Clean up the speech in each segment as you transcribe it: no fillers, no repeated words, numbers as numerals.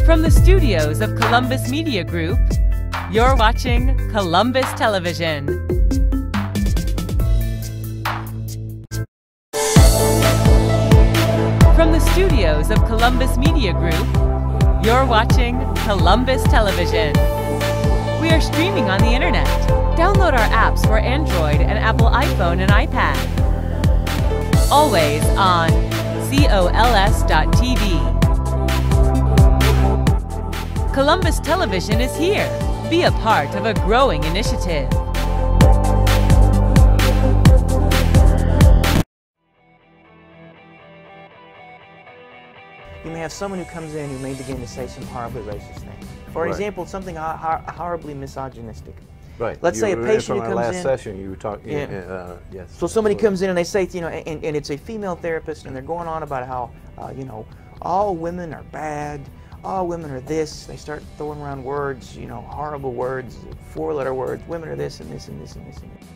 From the studios of Columbus Media Group, you're watching Columbus Television. From the studios of Columbus Media Group, you're watching Columbus Television. We are streaming on the internet. Download our apps for Android and Apple iPhone and iPad. Always on cols.tv. Columbus Television is here. Be a part of a growing initiative. You may have someone who comes in who may begin to say some horribly racist things. For example, something horribly misogynistic. Right. Let's say a patient who comes in. From our last session, you were talking. Yes. So somebody comes in and they say, you know, and it's a female therapist, and they're going on about how, you know, all women are bad, all women are this. They start throwing around words, you know, horrible words, four-letter words. Women are this and this and this and this and this.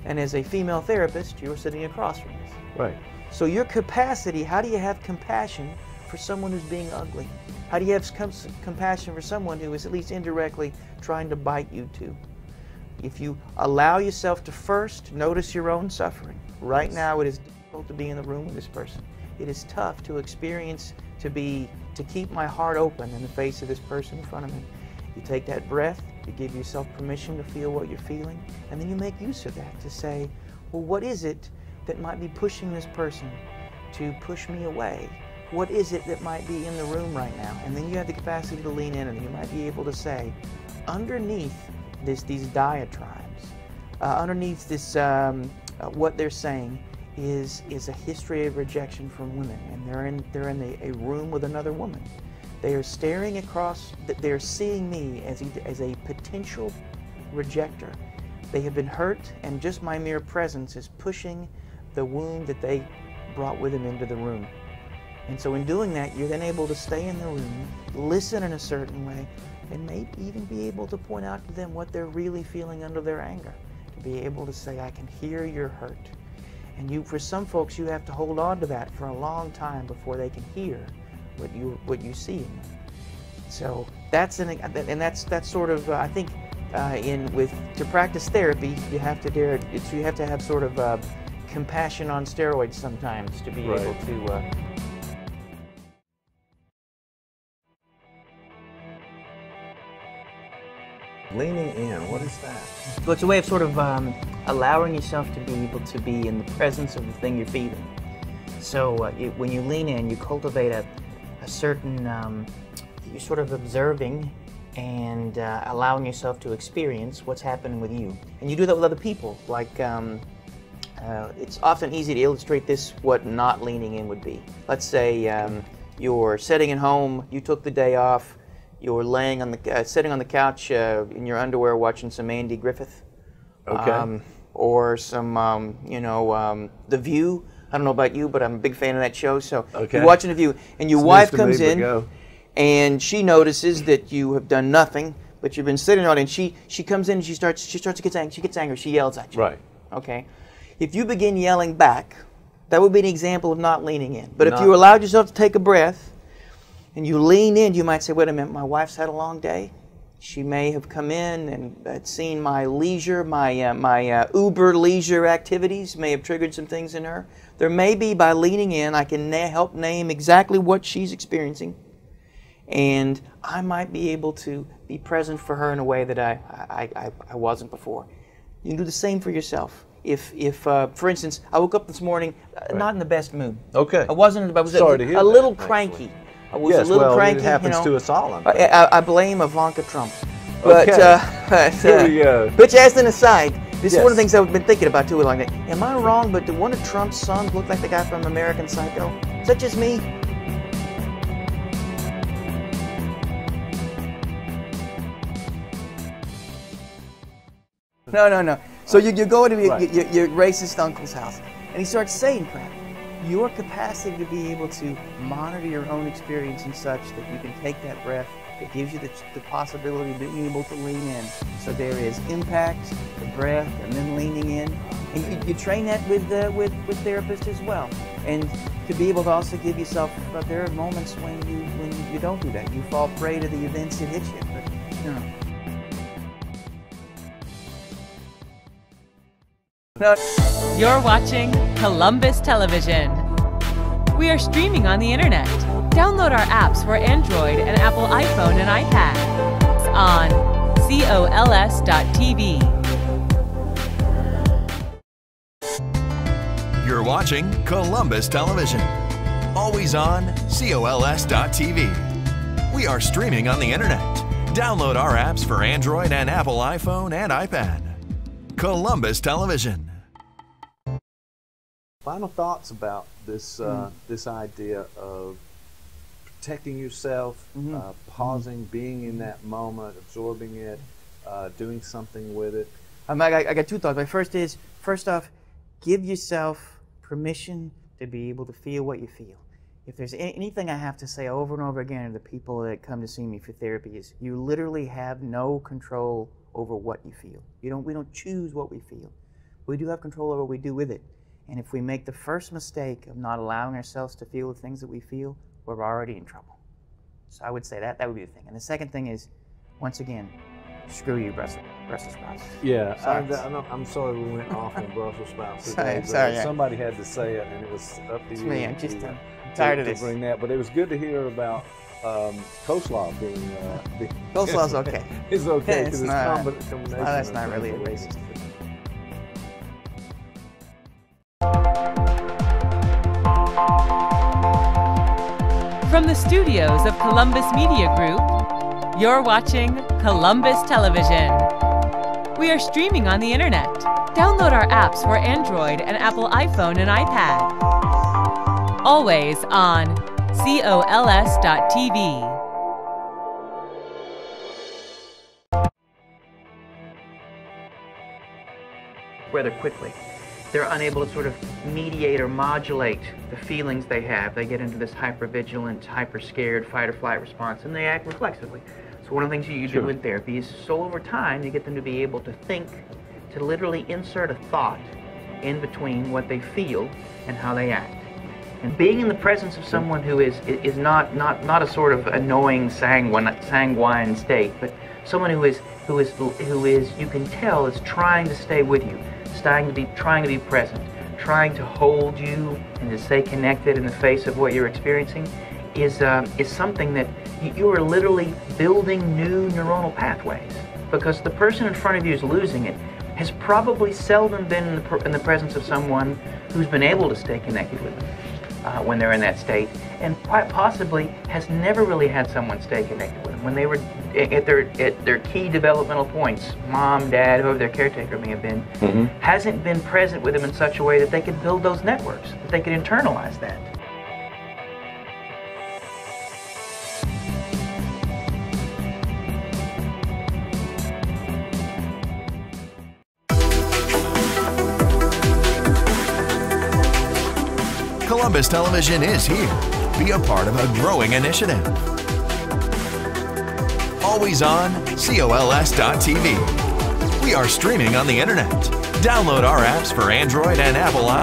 And as a female therapist, you're sitting across from this. Right. So your capacity, how do you have compassion for someone who's being ugly? How do you have compassion for someone who is at least indirectly trying to bite you too? If you allow yourself to first notice your own suffering. Right now it is difficult to be in the room with this person. It is tough to experience, to keep my heart open in the face of this person in front of me. You take that breath, you give yourself permission to feel what you're feeling, and then you make use of that to say, well, what is it that might be pushing this person to push me away? What is it that might be in the room right now? And then you have the capacity to lean in, and you might be able to say, underneath these diatribes, underneath this, what they're saying is a history of rejection from women, and they're in a room with another woman. They are staring across. They're seeing me as a potential rejecter. They have been hurt, and just my mere presence is pushing the wound that they brought with them into the room. And so in doing that, you're then able to stay in the room, listen in a certain way, and maybe even be able to point out to them what they're really feeling under their anger. To be able to say, I can hear your hurt. And for some folks, you have to hold on to that for a long time before they can hear what you see in them. So that's sort of I think to practice therapy, you have to have sort of compassion on steroids sometimes to be able to. Leaning in, what is that? Well, it's a way of sort of allowing yourself to be able to be in the presence of the thing you're feeling. So when you lean in, you cultivate a certain, you're sort of observing and allowing yourself to experience what's happening with you. And you do that with other people. Like, it's often easy to illustrate this, what not leaning in would be. Let's say you're sitting at home, you took the day off, you're laying on the sitting on the couch in your underwear watching some Andy Griffith, or some The View. I don't know about you, but I'm a big fan of that show. So you're watching The View, and your wife comes in, and she notices that you have done nothing, but you've been sitting on it. And she comes in and she starts to get angry. She gets angry. She yells at you. Right. Okay. If you begin yelling back, that would be an example of not leaning in. But if you allowed yourself to take a breath, and you lean in, you might say, wait a minute, my wife's had a long day. She may have come in and had seen my leisure, my uber leisure activities may have triggered some things in her. There may be, by leaning in, I can help name exactly what she's experiencing. And I might be able to be present for her in a way that I wasn't before. You can do the same for yourself. If for instance, I woke up this morning not in the best mood. Okay. I was a little cranky. I was a little cranky. It happens to us all. I blame Ivanka Trump. But, Here we go. But as an aside, this is one of the things I've been thinking about too. Like, am I wrong? But do one of Trump's sons look like the guy from American Psycho? Is that just me? No. So you go to your racist uncle's house, and he starts saying crap. Your capacity to be able to monitor your own experience and such that you can take that breath It gives you the possibility of being able to lean in. So there is impact, the breath, and then leaning in. And you train that with therapists as well. And to be able to also give yourself, there are moments when you don't do that. You fall prey to the events that hit you. But, you know. No. You're watching Columbus Television. We are streaming on the internet. Download our apps for Android and Apple iPhone and iPad. It's on cols.tv. You're watching Columbus Television. Always on cols.tv. We are streaming on the internet. Download our apps for Android and Apple iPhone and iPad. Columbus Television. Final thoughts about this this idea of protecting yourself, pausing, being in that moment, absorbing it, doing something with it. I got two thoughts. My first off, give yourself permission to be able to feel what you feel. If there's anything I have to say over and over again to the people that come to see me for therapy is you literally have no control over what you feel. We don't choose what we feel. We do have control over what we do with it. And if we make the first mistake of not allowing ourselves to feel the things that we feel, we're already in trouble. So I would say that would be the thing. And the second thing is, once again, screw you, Brussels sprouts. Yeah, I'm sorry we went off on Brussels sprouts today. Sorry, somebody had to say it, and it was up to you. It's me. I'm tired of this. To bring that, but it was good to hear about coleslaw being. Coleslaw's okay. It's okay because it's combination. That's not really a racist. From the studios of Columbus Media Group, you're watching Columbus Television. We are streaming on the internet. Download our apps for Android and Apple iPhone and iPad. Always on cols.tv. Rather quickly. They're unable to sort of mediate or modulate the feelings they have. They get into this hypervigilant, hyper-scared fight-or-flight response, and they act reflexively. So one of the things you do in therapy is, so over time, you get them to be able to think, to literally insert a thought in between what they feel and how they act. And being in the presence of someone who is not a sort of annoying, sanguine state, but someone who is you can tell is trying to stay with you. Trying to be present, trying to hold you and to stay connected in the face of what you're experiencing is something that you are literally building new neuronal pathways, because the person in front of you is losing it has probably seldom been in the presence of someone who's been able to stay connected with them when they're in that state, and quite possibly has never really had someone stay connected with them when they were at their key developmental points. Mom, dad, whoever their caretaker may have been, hasn't been present with them in such a way that they could build those networks, that they could internalize that. Columbus Television is here. Be a part of a growing initiative. Always on cols.tv. We are streaming on the internet. Download our apps for Android and Apple.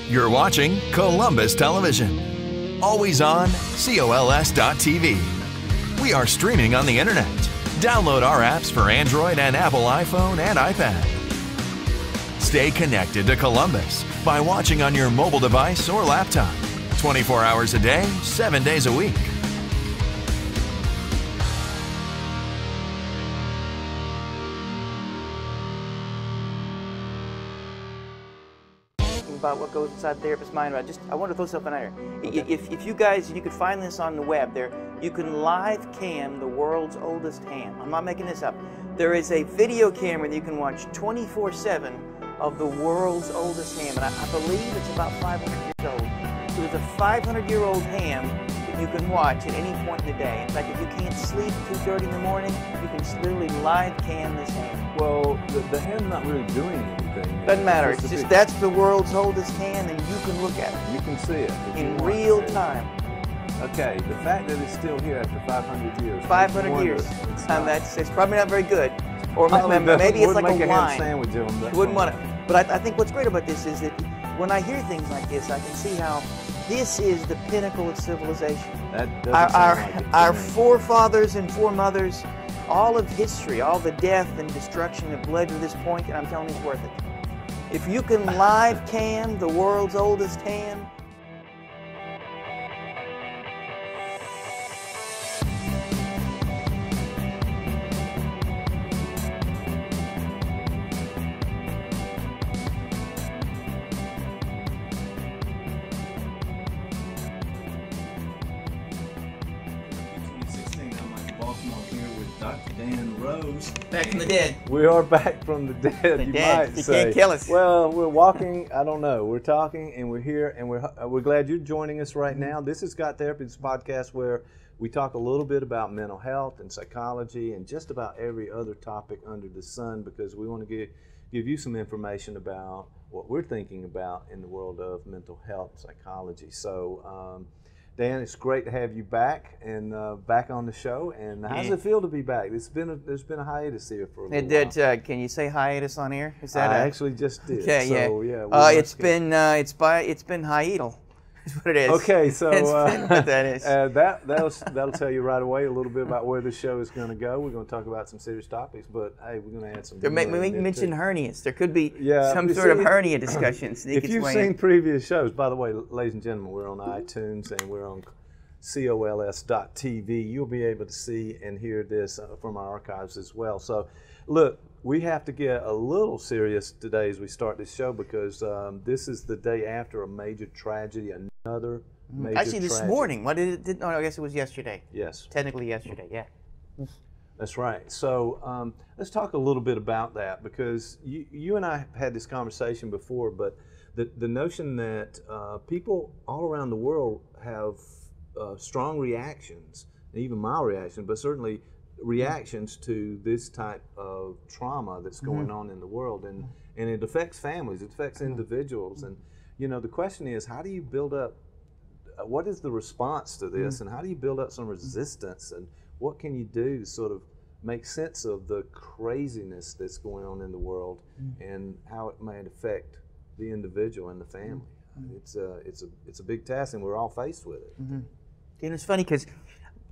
You're watching Columbus Television. Always on cols.tv. We are streaming on the internet. Download our apps for Android and Apple iPhone and iPad. Stay connected to Columbus by watching on your mobile device or laptop, 24 hours a day, 7 days a week. About what goes inside the therapist's mind. I want to throw something out here. If you guys, you could find this on the web. You can live cam the world's oldest ham. I'm not making this up. There is a video camera that you can watch 24/7 of the world's oldest ham, and I believe it's about 500 years old. So it's a 500-year-old ham that you can watch at any point in the day. In fact, if you can't sleep 2:30 in the morning, you can literally live cam this ham. Well, the ham's not really doing anything. Doesn't matter. It's just that's the world's oldest ham, and you can look at it. You can see it in real time. Okay, the fact that it's still here after 500 years. 500 years. It's probably not very good. Or maybe it's like a wine. Sandwich on them. You wouldn't want it. But I think what's great about this is that when I hear things like this, I can see how this is the pinnacle of civilization. Our forefathers and foremothers, all of history, all the death and destruction that led to this point, and I'm telling you, it's worth it. If you can live can the world's oldest ham, back from the dead. We are back from the dead. You might say. Can't kill us. Well, we're walking. I don't know. We're talking, and we're here, and we're glad you're joining us right now. This is Got Therapy, this podcast where we talk a little bit about mental health and psychology, and just about every other topic under the sun, because we want to give you some information about what we're thinking about in the world of mental health and psychology. So. Dan, it's great to have you back and back on the show. And how does it feel to be back? There's been a hiatus here for a little while. Can you say hiatus on air? Is that I actually just did. Okay, so, yeah. It's been hiatal. Is what it is. Okay, so what that is. That'll tell you right away a little bit about where the show is going to go. We're going to talk about some serious topics, but hey, we're going to add some. We mentioned hernias. There could be some sort of hernia discussion. If you've seen previous shows, by the way, ladies and gentlemen, we're on iTunes and we're on cols.tv. You'll be able to see and hear this from our archives as well. So, look. We have to get a little serious today as we start this show because this is the day after a major tragedy, another major Actually, this tragedy. morning. What did it? I guess it was yesterday. Yes. Technically yesterday, yeah. That's right. So let's talk a little bit about that because you and I have had this conversation before, but the notion that people all around the world have strong reactions, even mild reactions, but certainly reactions to this type of trauma that's going on in the world, and it affects families, it affects individuals, and the question is, how do you build up? What is the response to this, and how do you build up some resistance, and what can you do to sort of make sense of the craziness that's going on in the world, and how it might affect the individual and the family? It's a big task, and we're all faced with it. It's funny because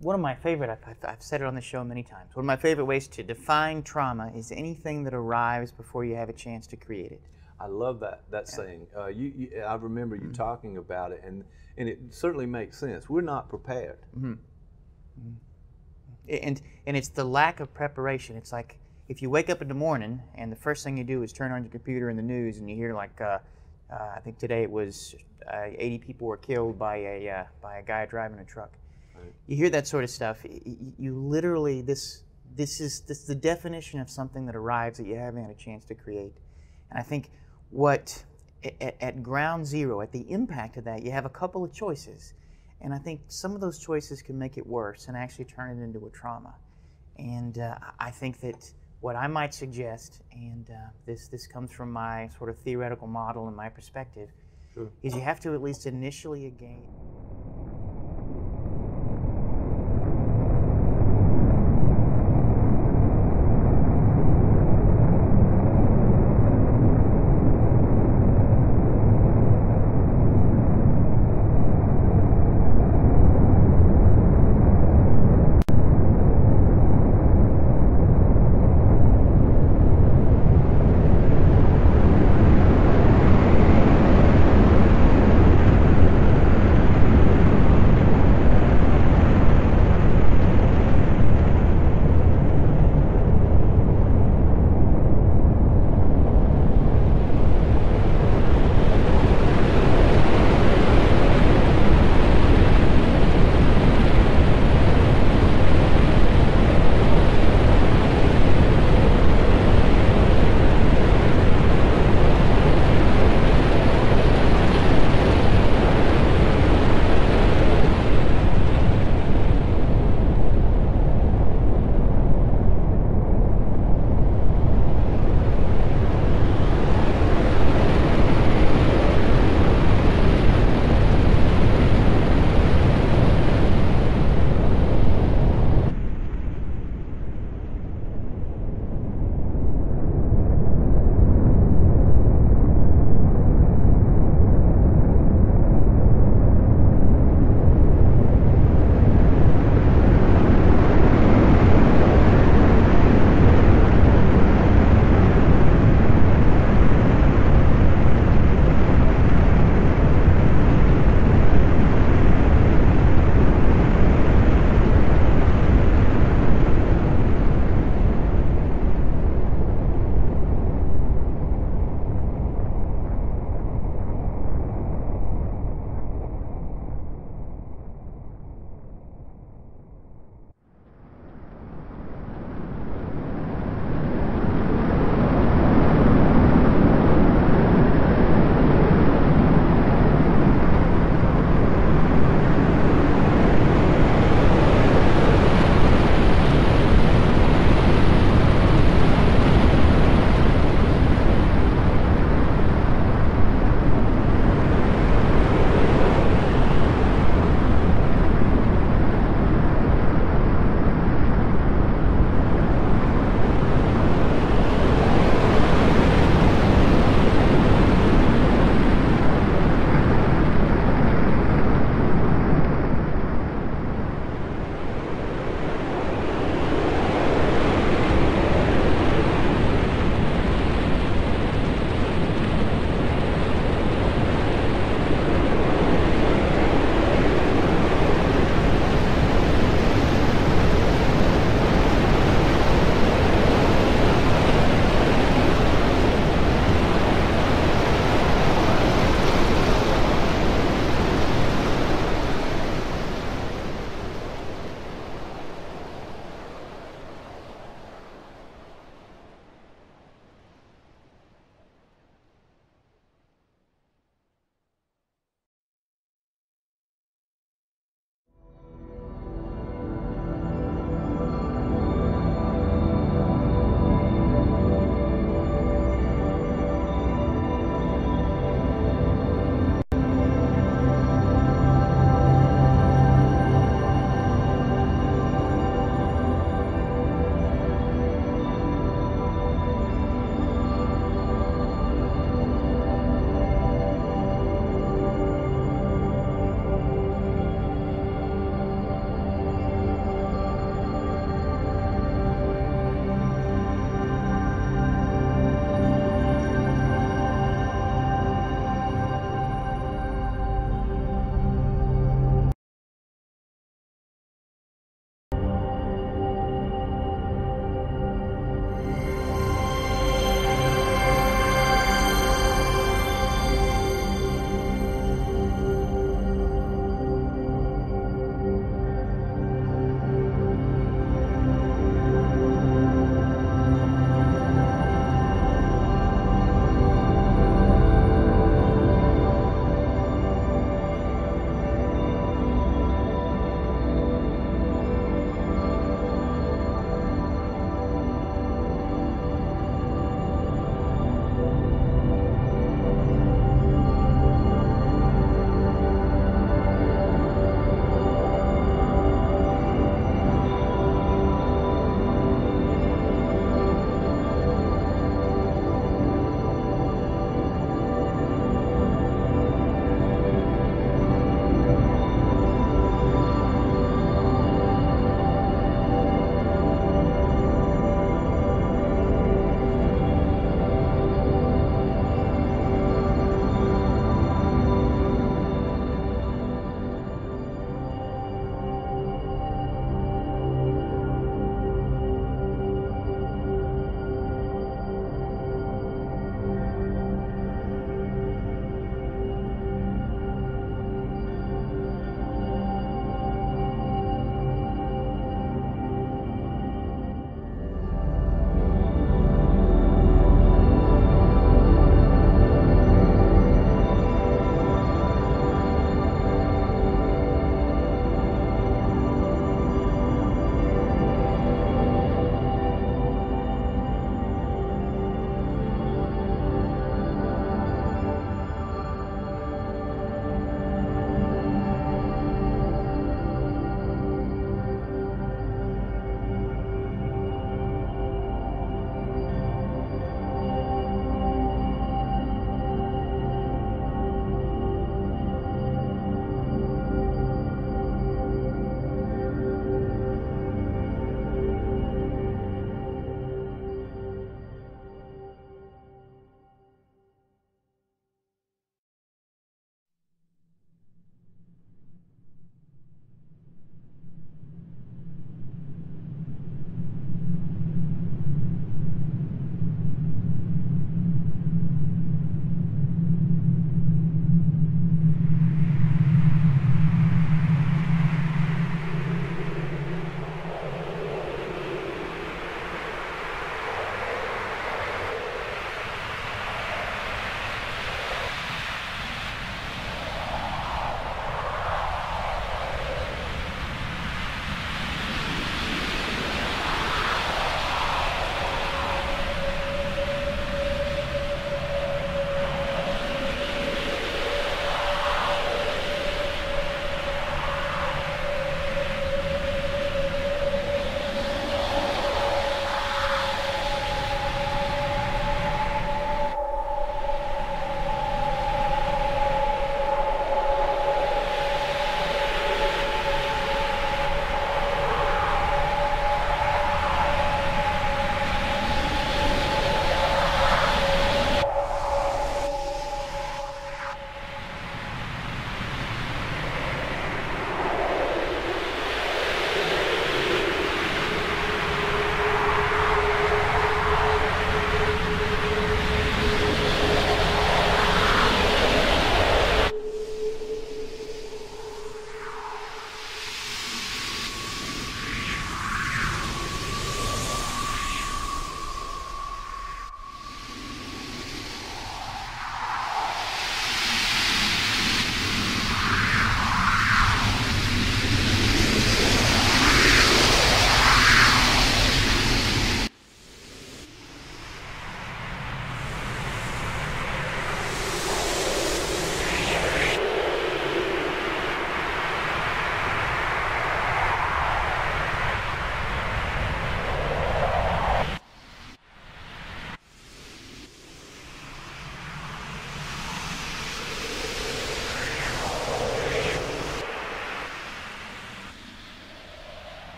one of my favorite, I've said it on the show many times, one of my favorite ways to define trauma is anything that arrives before you have a chance to create it. I love that saying. I remember you talking about it, and it certainly makes sense. We're not prepared. And it's the lack of preparation. It's like if you wake up in the morning and the first thing you do is turn on your computer and the news, and you hear like, I think today it was 80 people were killed by a guy driving a truck. You hear that sort of stuff. You literally, this is the definition of something that arrives that you haven't had a chance to create. And I think at ground zero, at the impact of that, you have a couple of choices. And I think some of those choices can make it worse and actually turn it into a trauma. And I think that what I might suggest, and this comes from my sort of theoretical model and my perspective, is you have to at least initially gain.